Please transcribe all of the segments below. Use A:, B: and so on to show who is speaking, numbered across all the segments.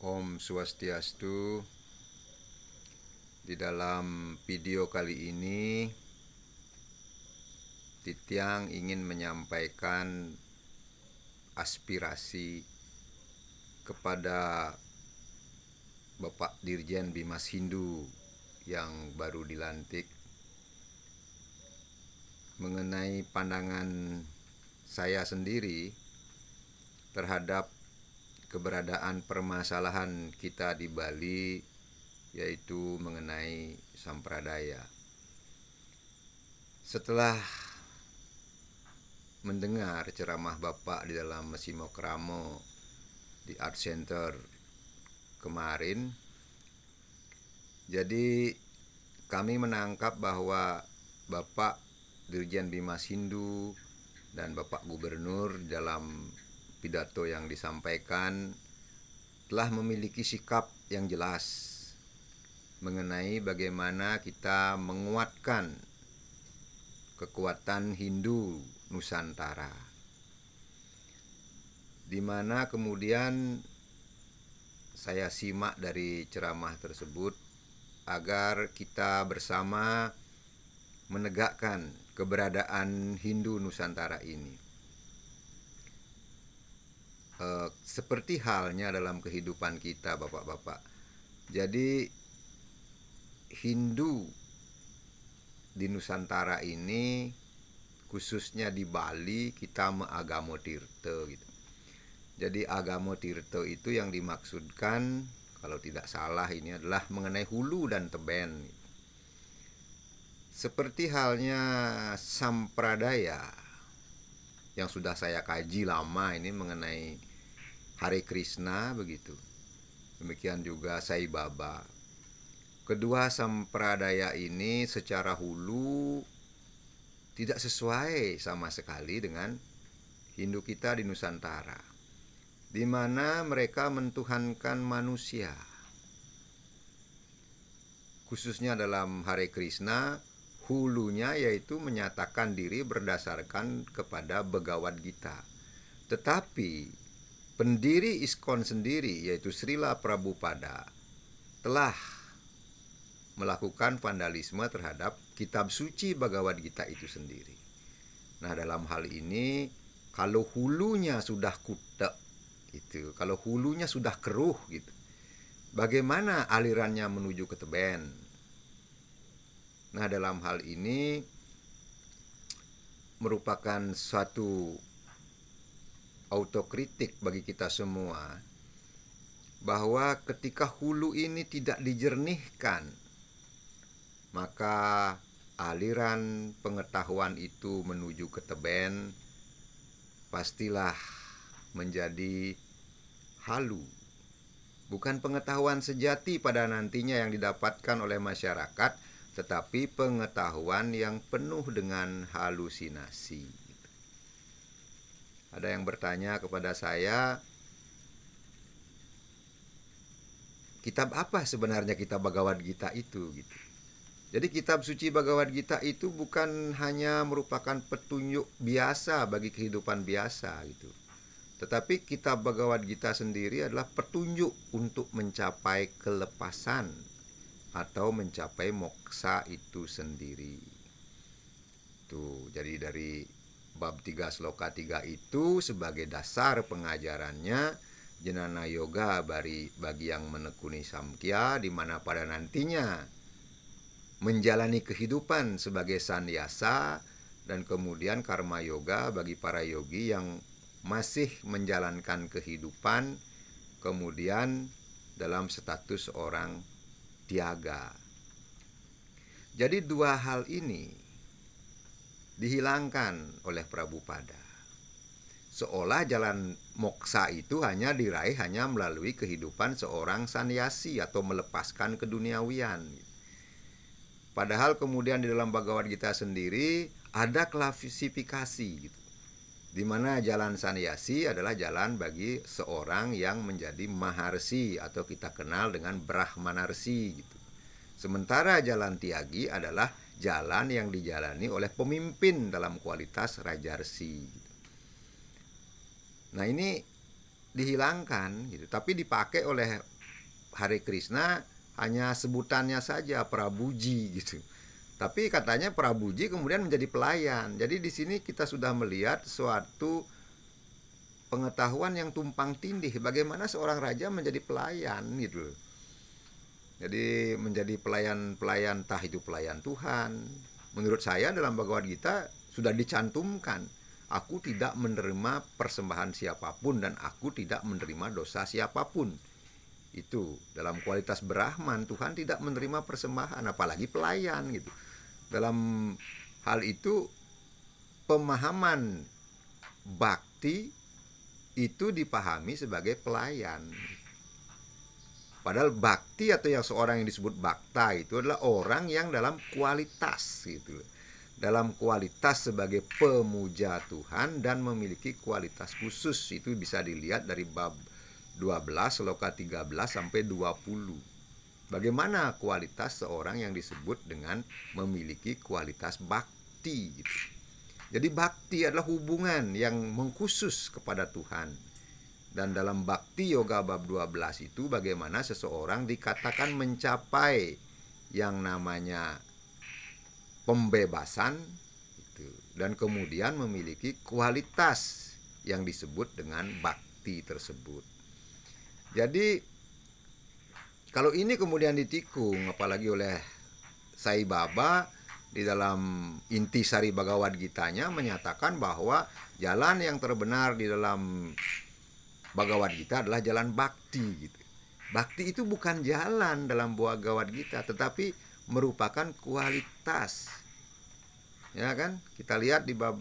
A: Om Swastiastu. Di dalam video kali ini Titiang ingin menyampaikan aspirasi kepada Bapak Dirjen Bimas Hindu yang baru dilantik mengenai pandangan saya sendiri terhadap keberadaan permasalahan kita di Bali, yaitu mengenai sampradaya. Setelah mendengar ceramah Bapak di dalam Mesimokramo di Art Center kemarin, jadi kami menangkap bahwa Bapak Dirjen Bimas Hindu dan Bapak Gubernur dalam pidato yang disampaikan telah memiliki sikap yang jelas mengenai bagaimana kita menguatkan kekuatan Hindu Nusantara, di mana kemudian saya simak dari ceramah tersebut agar kita bersama menegakkan keberadaan Hindu Nusantara ini. Seperti halnya dalam kehidupan kita, bapak-bapak. Jadi Hindu di Nusantara ini, khususnya di Bali, kita Agamo Tirta gitu. Jadi Agamo Tirta itu yang dimaksudkan, kalau tidak salah, ini adalah mengenai hulu dan teben. Seperti halnya sampradaya yang sudah saya kaji lama ini mengenai Hare Krishna begitu. Demikian juga Sai Baba. Kedua sampradaya ini secara hulu tidak sesuai sama sekali dengan Hindu kita di Nusantara, di mana mereka mentuhankan manusia. Khususnya dalam Hare Krishna, hulunya yaitu menyatakan diri berdasarkan kepada Bhagavad Gita. Tetapi pendiri ISKCON sendiri, yaitu Srila Prabhupada, telah melakukan vandalisme terhadap kitab suci Bhagavad Gita itu sendiri. Nah, dalam hal ini, kalau hulunya sudah kutek, itu, kalau hulunya sudah keruh, gitu, bagaimana alirannya menuju ke teben? Nah, dalam hal ini merupakan suatu autokritik bagi kita semua, bahwa ketika hulu ini tidak dijernihkan, maka aliran pengetahuan itu menuju ke teben pastilah menjadi halu. Bukan pengetahuan sejati pada nantinya yang didapatkan oleh masyarakat, tetapi pengetahuan yang penuh dengan halusinasi. Ada yang bertanya kepada saya, kitab apa sebenarnya kitab Bhagavad Gita itu gitu. Jadi kitab suci Bhagavad Gita itu bukan hanya merupakan petunjuk biasa bagi kehidupan biasa gitu. Tetapi kitab Bhagavad Gita sendiri adalah petunjuk untuk mencapai kelepasan atau mencapai moksa itu sendiri. Tuh, jadi dari bab 3 sloka 3 itu sebagai dasar pengajarannya Jnana Yoga bagi yang menekuni Samkhya, di mana pada nantinya menjalani kehidupan sebagai sannyasa, dan kemudian Karma Yoga bagi para yogi yang masih menjalankan kehidupan kemudian dalam status orang tiaga. Jadi dua hal ini dihilangkan oleh Prabhupada. Seolah jalan moksa itu hanya diraih hanya melalui kehidupan seorang sannyasi atau melepaskan keduniawian. Padahal kemudian di dalam Bhagavad Gita sendiri ada klasifikasi gitu, di mana jalan sannyasi adalah jalan bagi seorang yang menjadi maharsi atau kita kenal dengan brahmanarsi gitu. Sementara jalan tiagi adalah jalan yang dijalani oleh pemimpin dalam kualitas rajarsi. Nah, ini dihilangkan gitu, tapi dipakai oleh Hare Krishna hanya sebutannya saja Prabuji gitu. Tapi katanya Prabuji kemudian menjadi pelayan. Jadi di sini kita sudah melihat suatu pengetahuan yang tumpang tindih, bagaimana seorang raja menjadi pelayan gitu. Jadi menjadi pelayan-pelayan, entah itu pelayan Tuhan. Menurut saya dalam Bhagavad Gita sudah dicantumkan, aku tidak menerima persembahan siapapun dan aku tidak menerima dosa siapapun. Itu dalam kualitas Brahman, Tuhan tidak menerima persembahan, apalagi pelayan gitu. Dalam hal itu pemahaman bakti itu dipahami sebagai pelayan. Padahal bakti atau yang seorang yang disebut bakta itu adalah orang yang dalam kualitas gitu. Dalam kualitas sebagai pemuja Tuhan dan memiliki kualitas khusus. Itu bisa dilihat dari bab 12 sloka 13 sampai 20. Bagaimana kualitas seorang yang disebut dengan memiliki kualitas bakti gitu. Jadi bakti adalah hubungan yang mengkhusus kepada Tuhan. Dan dalam Bhakti Yoga bab 12 itu bagaimana seseorang dikatakan mencapai yang namanya pembebasan itu, dan kemudian memiliki kualitas yang disebut dengan bakti tersebut. Jadi kalau ini kemudian ditikung apalagi oleh Sai Baba di dalam Intisari Bhagavad Gitanya menyatakan bahwa jalan yang terbenar di dalam Bhagavad Gita adalah jalan bakti gitu. Bakti itu bukan jalan dalam Bhagavad Gita, tetapi merupakan kualitas. Ya kan? Kita lihat di bab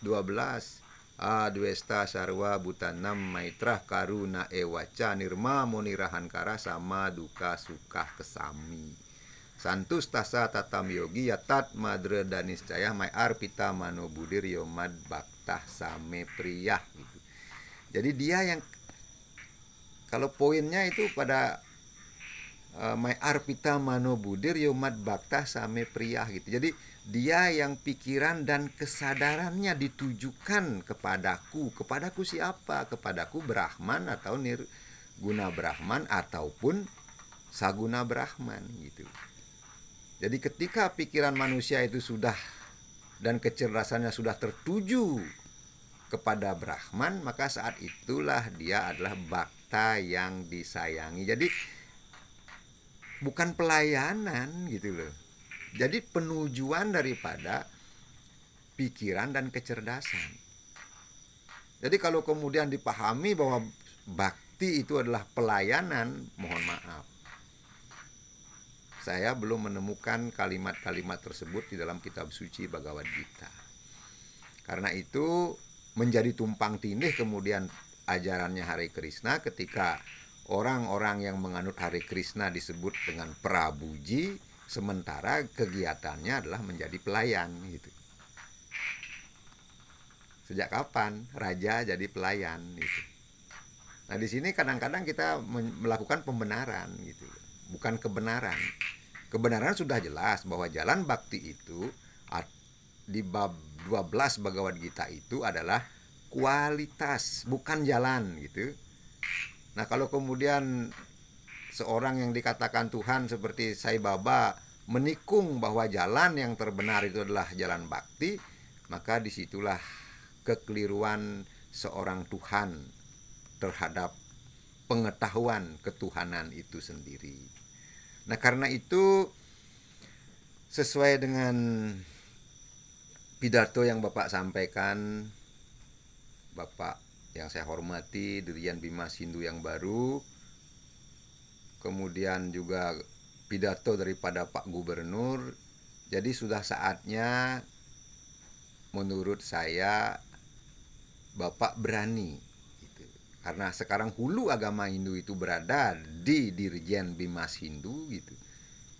A: 12. Adwesta sarwa butanam maitra karuna ewaca nirma monirahankara sama duka suka kesami. Santus tasa tatam yogi yatat madre daniscaya may arpita mano budir yomad baktah same priyah gitu. Jadi dia yang kalau poinnya itu pada may arpita mano budir yomad baktah same priyah gitu. Jadi dia yang pikiran dan kesadarannya ditujukan kepadaku. Kepadaku siapa? Kepadaku Brahman atau Nirguna Brahman ataupun Saguna Brahman gitu. Jadi ketika pikiran manusia itu sudah dan kecerdasannya sudah tertuju kepada Brahman, maka saat itulah dia adalah bakta yang disayangi. Jadi bukan pelayanan gitu loh. Jadi penujuan daripada pikiran dan kecerdasan. Jadi kalau kemudian dipahami bahwa bakti itu adalah pelayanan, mohon maaf, saya belum menemukan kalimat-kalimat tersebut di dalam kitab suci Bhagavad Gita. Karena itu menjadi tumpang tindih kemudian ajarannya Hare Krishna ketika orang-orang yang menganut Hare Krishna disebut dengan Prabuji, sementara kegiatannya adalah menjadi pelayan gitu. Sejak kapan raja jadi pelayan gitu. Nah, di sini kadang-kadang kita melakukan pembenaran gitu, bukan kebenaran. Kebenaran sudah jelas bahwa jalan bakti itu di bab 12 Bhagavad Gita itu adalah kualitas, bukan jalan gitu. Nah, kalau kemudian seorang yang dikatakan Tuhan seperti Sai Baba menikung bahwa jalan yang terbenar itu adalah jalan bakti, maka disitulah kekeliruan seorang Tuhan terhadap pengetahuan ketuhanan itu sendiri. Nah, karena itu sesuai dengan pidato yang Bapak sampaikan, Bapak yang saya hormati, Dirjen Bimas Hindu yang baru, kemudian juga pidato daripada Pak Gubernur, jadi sudah saatnya menurut saya Bapak berani gitu. Karena sekarang hulu agama Hindu itu berada di Dirjen Bimas Hindu gitu,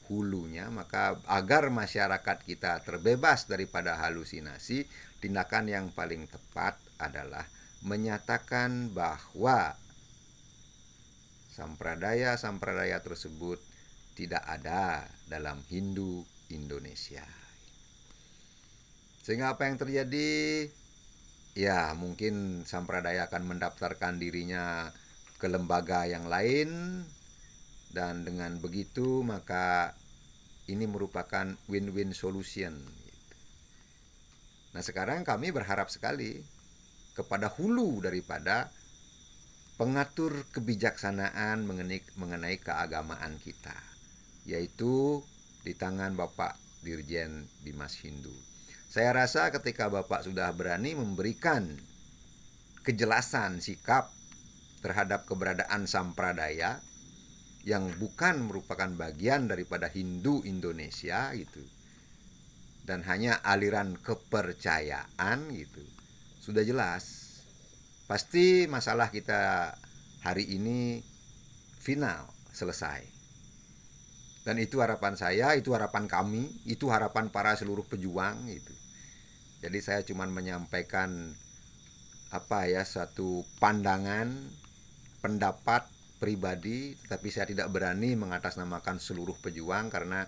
A: hulunya, maka agar masyarakat kita terbebas daripada halusinasi, tindakan yang paling tepat adalah menyatakan bahwa sampradaya tersebut tidak ada dalam Hindu Indonesia. Sehingga apa yang terjadi? ya mungkin Sampradaya akan mendaftarkan dirinya ke lembaga yang lain, dan dengan begitu maka ini merupakan win-win solution. Nah, sekarang kami berharap sekali kepada hulu daripada pengatur kebijaksanaan mengenai keagamaan kita, yaitu di tangan Bapak Dirjen Bimas Hindu. Saya rasa ketika Bapak sudah berani memberikan kejelasan sikap terhadap keberadaan Sampradaya yang bukan merupakan bagian daripada Hindu Indonesia gitu, dan hanya aliran kepercayaan gitu, sudah jelas pasti masalah kita hari ini final, selesai. Dan itu harapan saya, itu harapan kami, itu harapan para seluruh pejuang gitu. Jadi saya cuma menyampaikan satu pandangan, pendapat pribadi, tapi saya tidak berani mengatasnamakan seluruh pejuang karena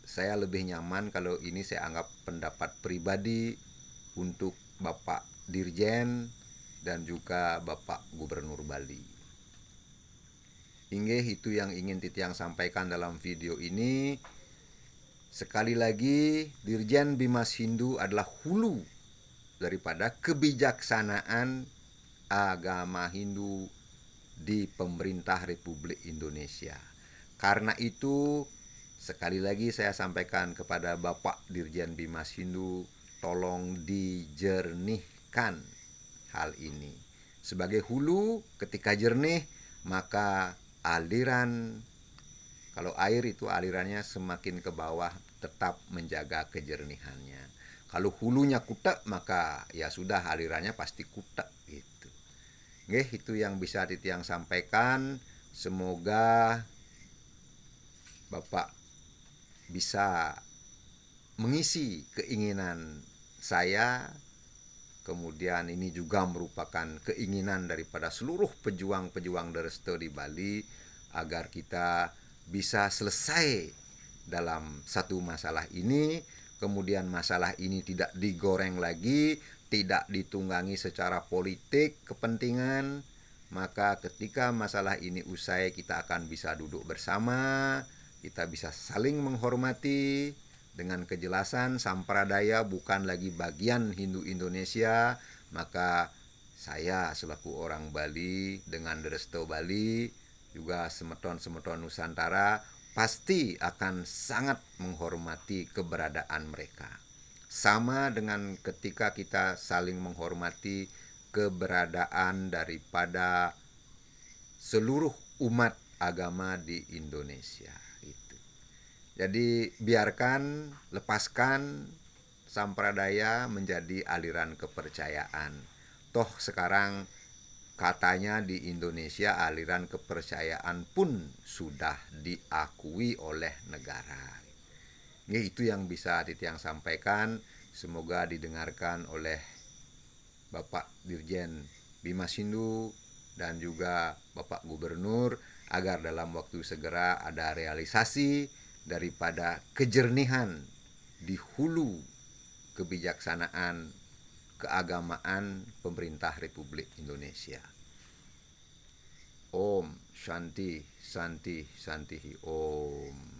A: saya lebih nyaman kalau ini saya anggap pendapat pribadi untuk Bapak Dirjen dan juga Bapak Gubernur Bali. Inggih, itu yang ingin Titiang sampaikan dalam video ini. Sekali lagi, Dirjen Bimas Hindu adalah hulu daripada kebijaksanaan agama Hindu di pemerintah Republik Indonesia. Karena itu, sekali lagi saya sampaikan kepada Bapak Dirjen Bimas Hindu, tolong dijernihkan hal ini. Sebagai hulu, ketika jernih, maka aliran, kalau air itu alirannya semakin ke bawah, tetap menjaga kejernihannya. Kalau hulunya kutek, maka ya sudah, alirannya pasti kutek gitu. Nggih, itu yang bisa Titiang sampaikan. Semoga Bapak bisa mengisi keinginan saya. Kemudian ini juga merupakan keinginan daripada seluruh pejuang-pejuang Dereste di Bali agar kita bisa selesai dalam satu masalah ini. Kemudian masalah ini tidak digoreng lagi, tidak ditunggangi secara politik kepentingan. Maka ketika masalah ini usai, kita akan bisa duduk bersama, kita bisa saling menghormati dengan kejelasan Sampradaya bukan lagi bagian Hindu Indonesia. Maka saya selaku orang Bali dengan Dereste Bali, juga semeton-semeton Nusantara, pasti akan sangat menghormati keberadaan mereka. Sama dengan ketika kita saling menghormati keberadaan daripada seluruh umat agama di Indonesia. Jadi biarkan, lepaskan Sampradaya menjadi aliran kepercayaan. Toh sekarang katanya di Indonesia aliran kepercayaan pun sudah diakui oleh negara. Itu yang bisa Titiang sampaikan. Semoga didengarkan oleh Bapak Dirjen Bimas Hindu dan juga Bapak Gubernur agar dalam waktu segera ada realisasi daripada kejernihan di hulu kebijaksanaan keagamaan pemerintah Republik Indonesia. Om Shanti Santi Santi Om.